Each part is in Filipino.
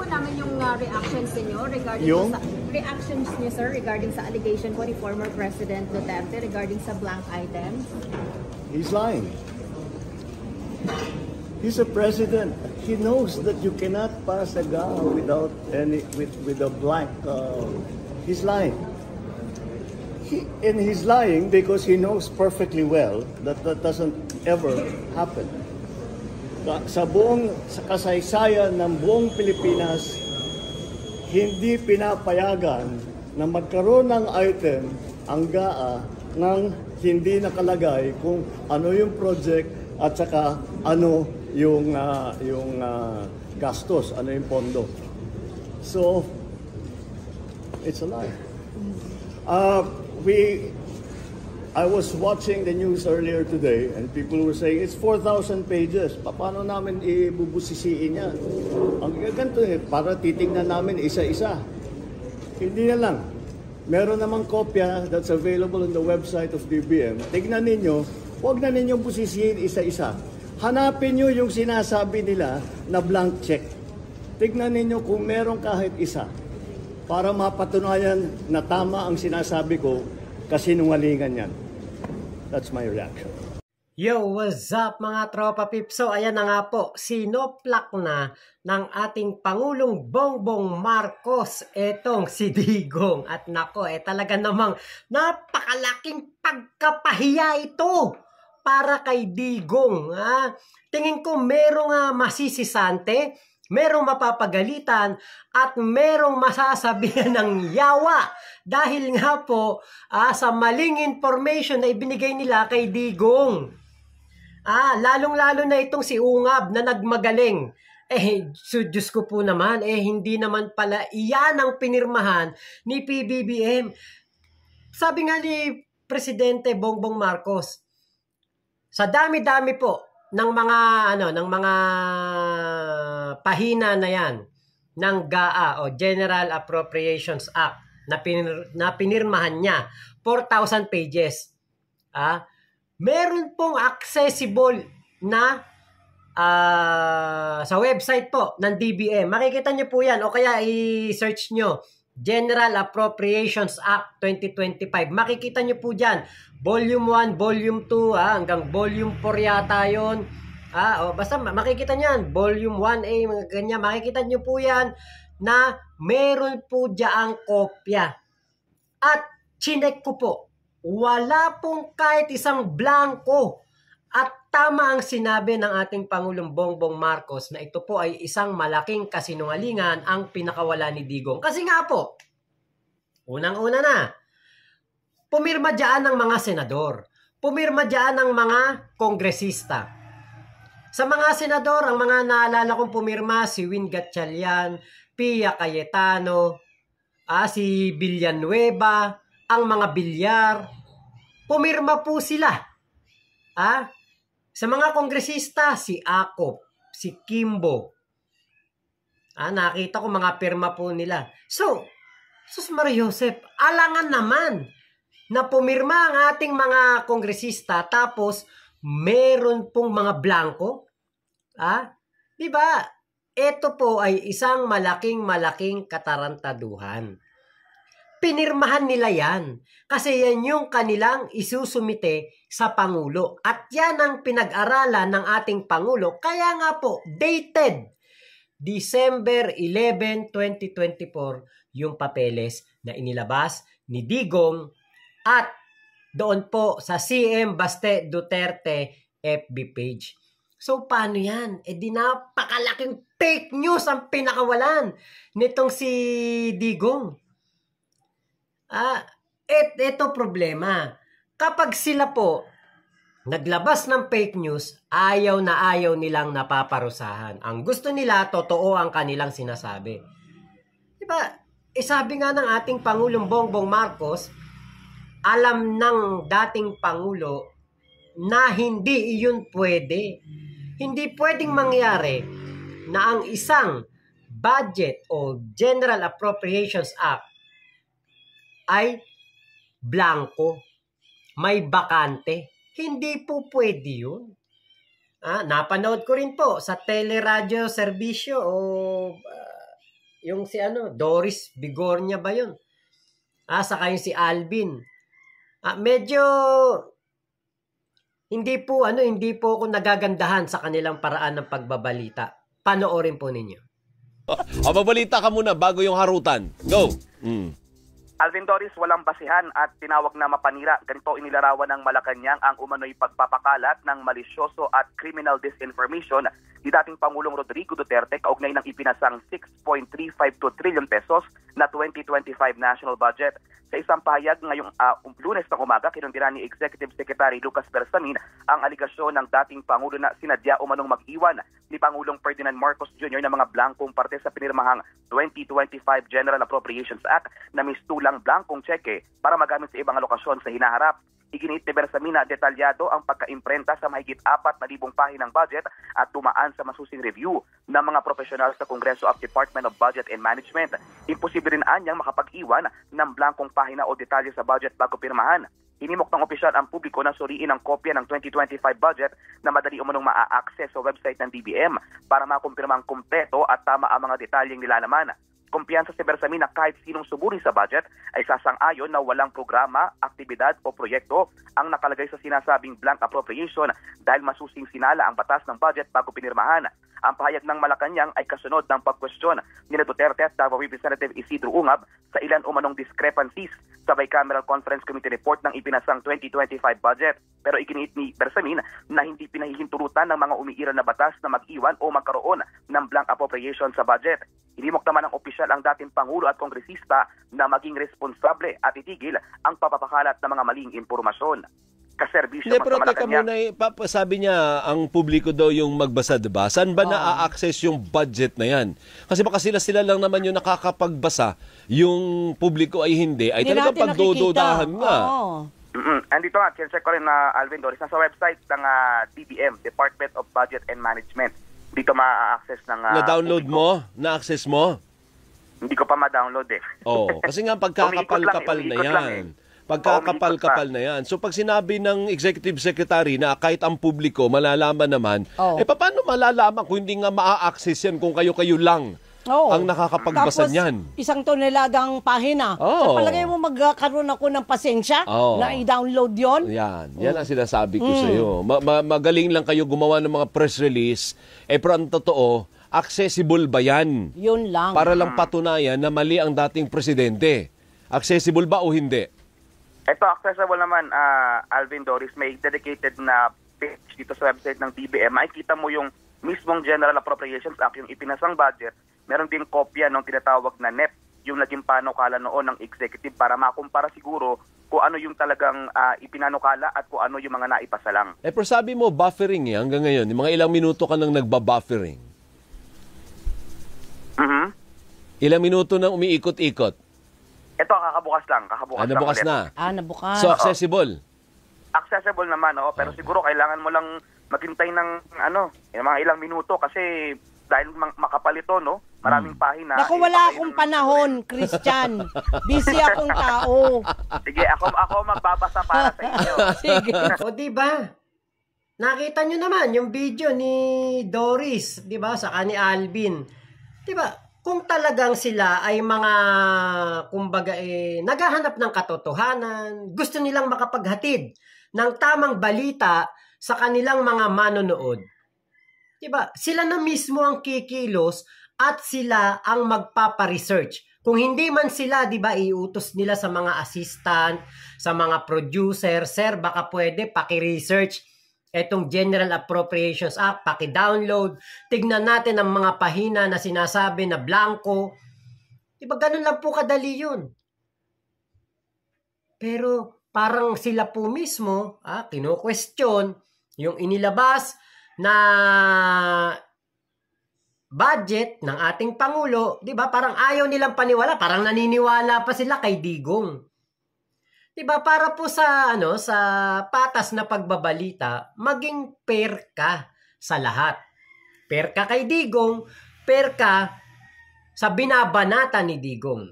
namin yung reactions niyo regarding sa reactions niyo, sir, regarding sa allegation po ni former President Duterte regarding sa blank items. He's lying. He's a president. He knows that you cannot pass a GAA without with a blank. He's lying. And he's lying because he knows perfectly well that that doesn't ever happen. Sa kasaysayan ng buong Pilipinas, hindi pinapayagan na magkaroon ng item ang GAA nang hindi nakalagay kung ano yung project at saka ano yung gastos, ano yung pondo. So, it's a lie. I was watching the news earlier today and people were saying it's 4,000 pages. Paano namin ibubusisiin yan? Ang ganito para titingnan namin isa-isa. Hindi na lang. Meron namang kopya that's available on the website of DBM. Tignan ninyo, huwag na ninyong busisiin isa-isa. Hanapin nyo yung sinasabi nila na blank check. Tignan ninyo kung meron kahit isa para mapatunayan na tama ang sinasabi ko kasi nungalingan yan. That's my reaction. Yo, what's up mga tropa pips? So ayan na nga po, sinoplak na ng ating Pangulong Bongbong Marcos etong si Digong. At nako, talaga namang napakalaking pagkapahiya ito para kay Digong. Tingin ko merong masisisante, merong mapapagalitan at merong masasabihan ng yawa dahil nga po sa maling information na ibinigay nila kay Digong. Lalong-lalo na itong si Ungab na nagmagaling. Diyos ko po naman, hindi naman pala iyan ang pinirmahan ni PBBM. Sabi nga ni Presidente Bongbong Marcos, sa dami-dami po ng mga pahina na yan ng GAA o General Appropriations Act na pinirmahan niya, 4,000 pages. Meron pong accessible na sa website po ng DBM. Makikita niyo po yan o kaya i-search niyo General Appropriations Act 2025. Makikita niyo po dyan. Volume 1, Volume 2, hanggang Volume 4 yata yun. Basta makikita niyan. Volume 1A, mga ganyan. Makikita niyo po yan na meron po dyaang kopya. At chinek ko po. Wala pong kahit isang blanco. At tama ang sinabi ng ating Pangulong Bongbong Marcos na ito po ay isang malaking kasinungalingan ang pinakawala ni Digong. Kasi nga po, unang-una na, pumirma dyan ng mga senador. Pumirma dyan ng mga kongresista. Sa mga senador, ang mga naalala kong pumirma, si Win Gatchalian, Pia Cayetano, si Villanueva, ang mga Bilyar. Pumirma po sila. Sa mga kongresista, si Acop, si Kimbo. Nakita ko mga pirma po nila. So, Sus Maria Josep, alangan naman na pumirma ang ating mga kongresista tapos meron pong mga blanco. Diba? Ito po ay isang malaking katarantaduhan. Pinirmahan nila yan kasi yan yung kanilang isusumite sa Pangulo. At yan ang pinag-aralan ng ating Pangulo. Kaya nga po, dated December 11, 2024, yung papeles na inilabas ni Digong at doon po sa CM Baste Duterte FB page. So, paano yan? Di napakalaking fake news ang pinakawalan nitong si Digong. Ito problema. Kapag sila po naglabas ng fake news, ayaw nilang napaparusahan. Ang gusto nila, totoo ang kanilang sinasabi. Diba? Sabi nga ng ating Pangulong Bongbong Marcos, alam ng dating Pangulo na hindi iyon pwede. Hindi pwedeng mangyari na ang isang budget o General Appropriations Act ay blanco, may bakante. Hindi po pwede yun. Napanood ko rin po sa teleradyo serbisyo o yung si Doris Bigornia ba yun? Saka yung si Alvin. Medyo hindi po ako nagagandahan sa kanilang paraan ng pagbabalita. Panoorin po ninyo. Mabalita ka muna bago yung harutan. Go! Alvin Doris, walang basihan at tinawag na mapanira. Ganito inilarawan ng Malacanang ang umano'y pagpapakalat ng malisyoso at criminal disinformation ni dating Pangulong Rodrigo Duterte kaugnay ng ipinasang 6.352 trillion pesos na 2025 national budget. Sa isang pahayag ngayong Lunes ng umaga, kinundira ni Executive Secretary Lucas Bersamin ang aligasyon ng dating Pangulo na sinadya umanong mag-iwan ni Pangulong Ferdinand Marcos Jr. ng mga blankong parte sa pinirmahang 2025 General Appropriations Act na mistulang blankong tseke para magamit sa ibang lokasyon sa hinaharap. Iginiit ni Bersamin na detalyado ang pagkaimprenta sa mahigit 4,000 pahinang budget at tumaan sa masusing review ng mga profesional sa Kongreso of Department of Budget and Management. Imposible rin anyang makapag-iwan ng blankong pahina o detalye sa budget bago pirmahan. Hinimok ng opisyal ang publiko na suriin ang kopya ng 2025 budget na madali umanong maa-access sa website ng DBM para makumpirma ang kumpleto at tama ang mga detalyeng nilalaman. Kumpiyansa si Bersamin na kahit sinong sumuri sa budget ay sasang-ayon na walang programa, aktibidad o proyekto ang nakalagay sa sinasabing blank appropriation dahil masusing sinala ang batas ng budget bago pinirmahan. Ang pahayag ng Malacanang ay kasunod ng pagkwestiyon ni Duterte at Davao Representative Isidro Ungab sa ilan umanong discrepancies sa Bicameral Conference Committee report ng ipinasang 2025 budget. Pero iginiit ni Bersamin na hindi pinahihintulutan ng mga umiiral na batas na mag-iwan o magkaroon ng blank appropriation sa budget. Hinimok naman ng opisyal ang dating Pangulo at Kongresista na maging responsable at itigil ang papapakalat ng mga maling impormasyon. Kaserbisyo Hindi, pero sa teka Malacanang. muna, sabi niya, ang publiko daw yung magbasa, diba? Saan ba na-access yung budget na yan? Kasi baka sila lang naman yung nakakapagbasa, yung publiko ay hindi talagang pagdododahan nga. Andito nga, check ko rin na Alvin Doris, nasa website ng DBM, Department of Budget and Management. Dito ma-access ng Na-download publiko. mo? Na-access mo? Hindi ko pa ma-download eh. Oo, kasi nga pagkakapal-kapal na yan. Pagkakapal-kapal na yan. So pag sinabi ng Executive Secretary na kahit ang publiko malalaman naman, paano malalaman kung hindi nga maa-access yan kung kayo-kayo lang ang nakakapagbasa niyan? Tapos, 1 toneladang pahina. So, palagay mo magkaroon ako ng pasensya na i-download yon? Yan ang sinasabi ko sa iyo. Magaling lang kayo gumawa ng mga press release, pero ang totoo, accessible ba yan? Yun lang. Para lang patunayan na mali ang dating presidente. Accessible ba o hindi? Ito, accessible naman, Alvin Doris. May dedicated na page dito sa website ng DBM. Makikita mo yung mismong General Appropriations Act, yung ipinasang budget. Meron din kopya ng tinatawag na NEP, yung naging panukala noon ng executive para makumpara siguro kung ano yung talagang ipinanukala at kung ano yung mga naipasa lang. Pero sabi mo, buffering hanggang ngayon. Yung mga ilang minuto ka nang nagba-buffering. Ilang minuto nang umiikot-ikot. Ito, kakabukas lang. Nabukas na. Nabukas. So, accessible? Accessible naman, pero siguro kailangan mo lang maghintay ng mga ilang minuto kasi dahil makapalito, no? Maraming pahina. Naku, wala akong panahon, Christian. Busy akong tao. Sige, ako magbabasa para sa inyo. Sige. O diba? Nakita nyo naman yung video ni Doris, diba? Saka ni Alvin. Diba? Kung talagang sila ay mga, kumbaga, naghahanap ng katotohanan, gusto nilang makapaghatid ng tamang balita sa kanilang mga manonood. Diba? Sila na mismo ang kikilos at sila ang magpapa-research. Kung hindi man sila, diba, iutos nila sa mga assistant, sa mga producer, sir, baka pwede paki-research etong General Appropriations Act, paki-download, tignan natin ang mga pahina na sinasabi na blanco. Diba, ganun lang po kadali yun. Pero parang sila po mismo, kino-question yung inilabas na budget ng ating Pangulo, di ba? Parang ayaw nilang paniwala, parang naniniwala pa sila kay Digong. Di ba? Para po sa sa patas na pagbabalita, maging fair ka sa lahat. Fair ka kay Digong, fair ka sa binabanata ni Digong.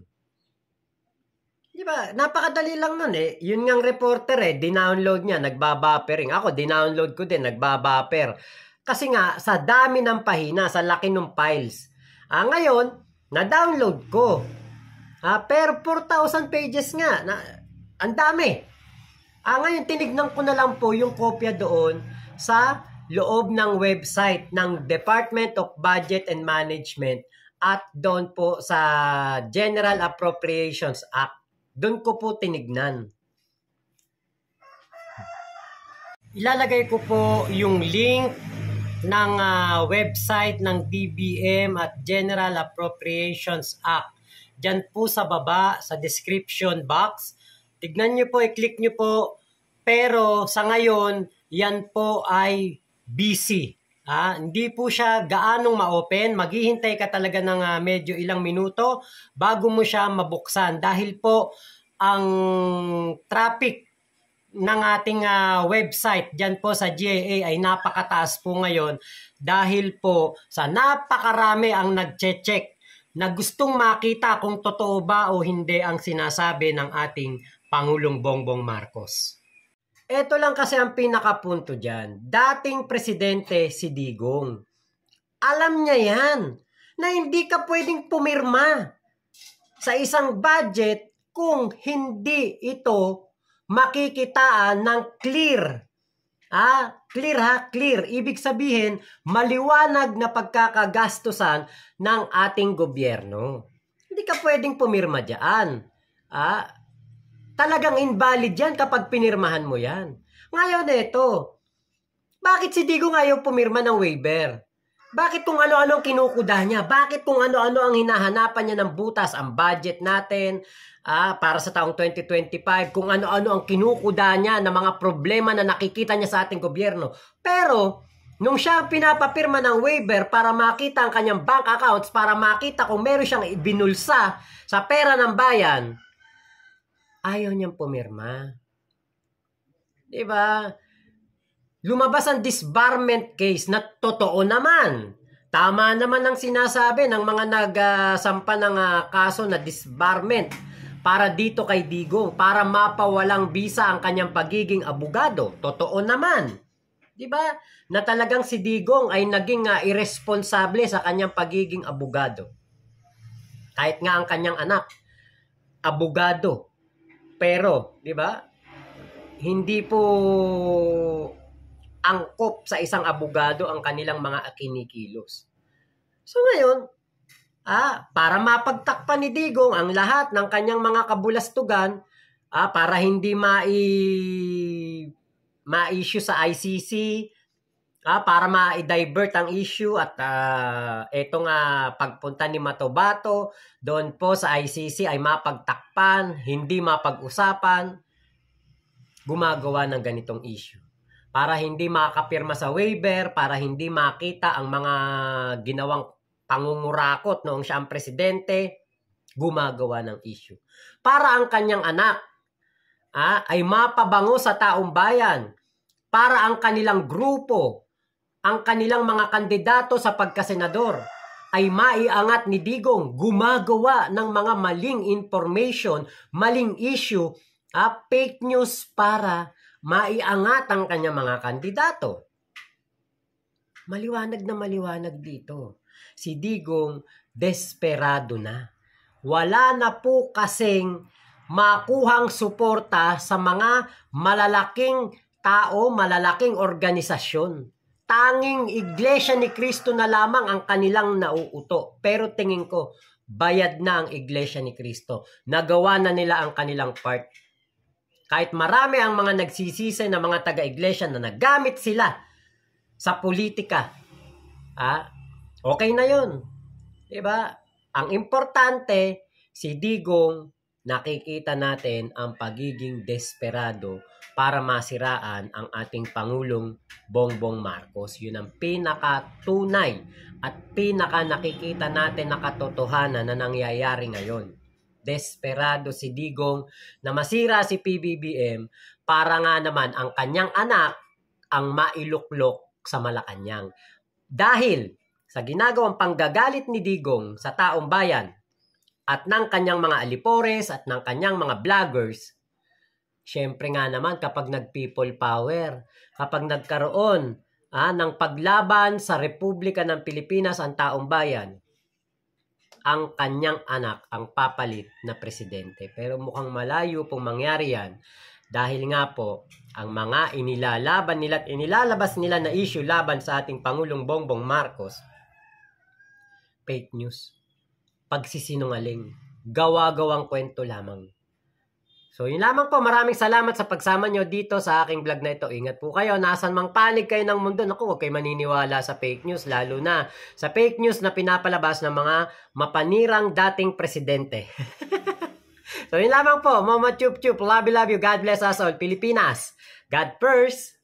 Di ba? Napakadali lang nun eh. Yun ngang reporter dinownload niya, nagbabappering. Ako, dinownload ko din, nagbabapper. Kasi nga, sa dami ng pahina, sa laki ng files. Ngayon, Na-download ko. Pero 4,000 pages nga. Ang dami. Ngayon, tinignan ko na lang po yung kopya doon sa loob ng website ng Department of Budget and Management at doon po sa General Appropriations Act. Doon ko po tinignan. Ilalagay ko po yung link ng website ng DBM at General Appropriations Act. Diyan po sa baba, sa description box. Tignan nyo po, i-click nyo po. Pero sa ngayon, yan po ay busy. Hindi po siya gaanong ma-open. Maghihintay ka talaga ng medyo ilang minuto bago mo siya mabuksan. Dahil po ang traffic ng ating website dyan po sa GIA ay napakataas po ngayon dahil po sa napakarami ang nagche-check na gustong makita kung totoo ba o hindi ang sinasabi ng ating Pangulong Bongbong Marcos. Ito lang kasi ang pinakapunto dyan. Dating presidente si Digong. Alam niya yan na hindi ka pwedeng pumirma sa isang budget kung hindi ito makikitaan ng clear. Clear. Ibig sabihin, maliwanag na pagkakagastusan ng ating gobyerno. Hindi ka pwedeng pumirma dyan. Talagang invalid yan kapag pinirmahan mo yan. Ngayon ito, bakit si Digong ayaw pumirma ng waiver? Bakit kung ano-ano ang kinukuda niya? Bakit kung ano-ano ang hinahanapan niya ng butas? Ang budget natin para sa taong 2025, kung ano-ano ang kinukuda niya na mga problema na nakikita niya sa ating gobyerno. Pero, nung siya ang pinapapirma ng waiver para makita ang kanyang bank accounts, para makita kung meron siyang ibinulsa sa pera ng bayan, ayaw niyang pumirma. Diba? Lumabas ang disbarment case na totoo naman. Tama naman ang sinasabi ng mga nagsampa ng kaso na disbarment para dito kay Digong, para mapawalang bisa ang kanyang pagiging abogado. Totoo naman. Diba? Na talagang si Digong ay naging irresponsable sa kanyang pagiging abogado. Kahit nga ang kanyang anak, abogado. Pero, di ba? Hindi po angkop sa isang abogado ang kanilang mga kinikilos. So ngayon, para mapagtakpan ni Digong ang lahat ng kanyang mga kabulastugan, para hindi ma-issue sa ICC, para ma-divert ang issue at etong pagpunta ni Matobato doon po sa ICC ay mapagtakpan, hindi mapag-usapan, gumagawa ng ganitong issue. Para hindi makapirma sa waiver, para hindi makita ang mga ginawang pangungurakot noong siya ang presidente, gumagawa ng issue. Para ang kanyang anak ay mapabango sa taong bayan, para ang kanilang grupo, ang kanilang mga kandidato sa pagkasenador ay maiangat ni Digong, gumagawa ng mga maling information, maling issue, fake news para maiangat ang kanyang mga kandidato. Maliwanag na maliwanag dito. Si Digong, desperado na. Wala na po kasing makuhang suporta sa mga malalaking tao, malalaking organisasyon. Tanging Iglesia ni Cristo na lamang ang kanilang nauuto. Pero tingin ko, bayad na ang Iglesia ni Cristo. Nagawa na nila ang kanilang part. Kahit marami ang mga nagsisisi na mga taga-iglesia na nagamit sila sa politika, okay na yun. Diba? Ang importante, si Digong, nakikita natin ang pagiging desperado para masiraan ang ating Pangulong Bongbong Marcos. Yun ang pinakatunay at pinaka nakikita natin na katotohanan na nangyayari ngayon. Desperado si Digong na masira si PBBM para nga naman ang kanyang anak ang mailuklok sa Malacanang. Dahil sa ginagawang panggagalit ni Digong sa taong bayan at ng kanyang mga alipores at ng kanyang mga vloggers, syempre nga naman kapag nag-people power, kapag nagkaroon ng paglaban sa Republika ng Pilipinas ang taong bayan, ang kanyang anak ang papalit na presidente. Pero mukhang malayo pong mangyari yan dahil nga po ang mga inilalaban nila at inilalabas nila na issue laban sa ating Pangulong Bongbong Marcos, fake news, pagsisinungaling, gawa-gawang kwento lamang. So yun lamang po, maraming salamat sa pagsama nyo dito sa aking vlog na ito. Ingat po kayo, nasan mang panig kayo ng mundo. Naku, huwag kayo maniniwala sa fake news, lalo na sa fake news na pinapalabas ng mga mapanirang dating presidente. So yun lamang po, Mama Chup Chup, love you, God bless us all, Pilipinas. God first!